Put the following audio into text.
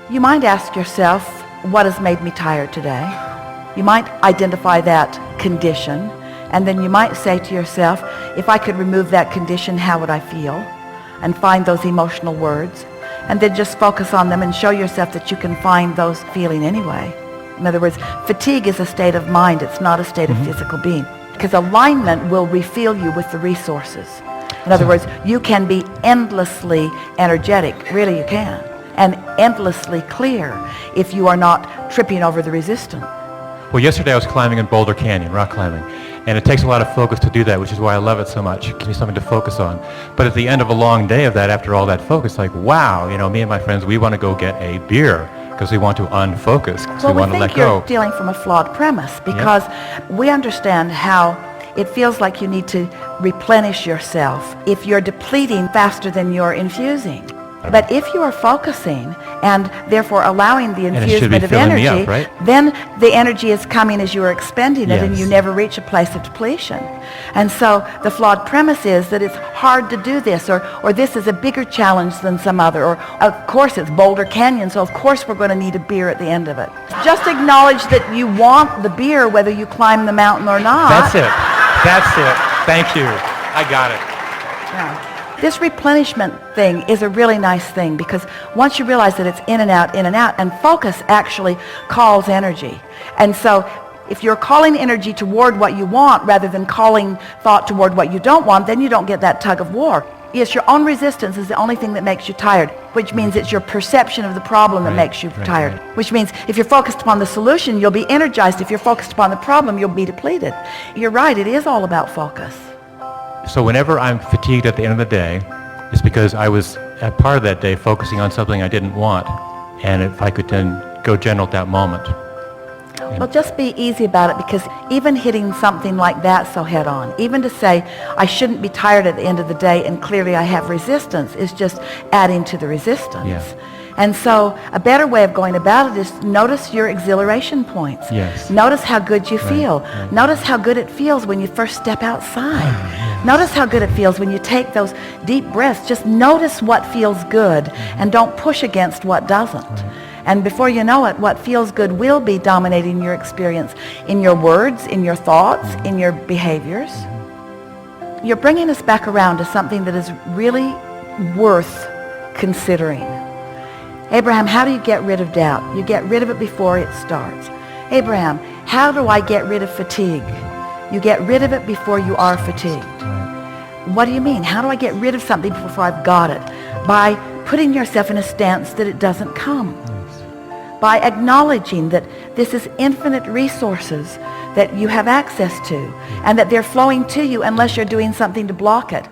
You might ask yourself, what has made me tired today? You might identify that condition, and then you might say to yourself, if I could remove that condition, how would I feel? And find those emotional words, and then just focus on them and show yourself that you can find those feeling anyway. In other words, fatigue is a state of mind. It's not a state of physical being. Because alignment will refill you with the resources. In other words, you can be endlessly energetic. Really, you can. And endlessly clear if you are not tripping over the resistance. Well, yesterday I was climbing in Boulder Canyon, rock climbing. And it takes a lot of focus to do that, which is why I love it so much. It gives me something to focus on. But at the end of a long day of that, after all that focus, like, wow, me and my friends, we want to go get a beer because we want to unfocus, because we want to let go. Well, we think you're dealing from a flawed premise because we understand how it feels like you need to replenish yourself if you're depleting faster than you're infusing. But if you are focusing and therefore allowing the infusement of energy, up, right? then the energy is coming as you are expending it, and you never reach a place of depletion. And so the flawed premise is that it's hard to do this, or this is a bigger challenge than some other, or of course it's Boulder Canyon, so of course we're going to need a beer at the end of it. Just acknowledge that you want the beer whether you climb the mountain or not. That's it. That's it. Thank you. I got it. Yeah. This replenishment thing is a really nice thing because once you realize that it's in and out, and focus actually calls energy. And so if you're calling energy toward what you want rather than calling thought toward what you don't want, then you don't get that tug of war. Yes, your own resistance is the only thing that makes you tired, which means it's your perception of the problem that makes you tired. Which means if you're focused upon the solution, you'll be energized. If you're focused upon the problem, you'll be depleted. You're right, it is all about focus. So whenever I'm fatigued at the end of the day, it's because I was at part of that day focusing on something I didn't want. And if I could then go gentle at that moment. Well, just be easy about it, because even hitting something like that so head on, even to say, I shouldn't be tired at the end of the day and clearly I have resistance, is just adding to the resistance. Yeah. And so a better way of going about it is notice your exhilaration points. Yes. Notice how good you feel. Right. Notice how good it feels when you first step outside. Notice how good it feels when you take those deep breaths. Just notice what feels good and don't push against what doesn't. And before you know it, what feels good will be dominating your experience in your words, in your thoughts, in your behaviors. You're bringing us back around to something that is really worth considering. Abraham, how do you get rid of doubt? You get rid of it before it starts. Abraham, how do I get rid of fatigue? You get rid of it before you are fatigued. What do you mean? How do I get rid of something before I've got it? By putting yourself in a stance that it doesn't come. By acknowledging that this is infinite resources that you have access to, and that they're flowing to you unless you're doing something to block it.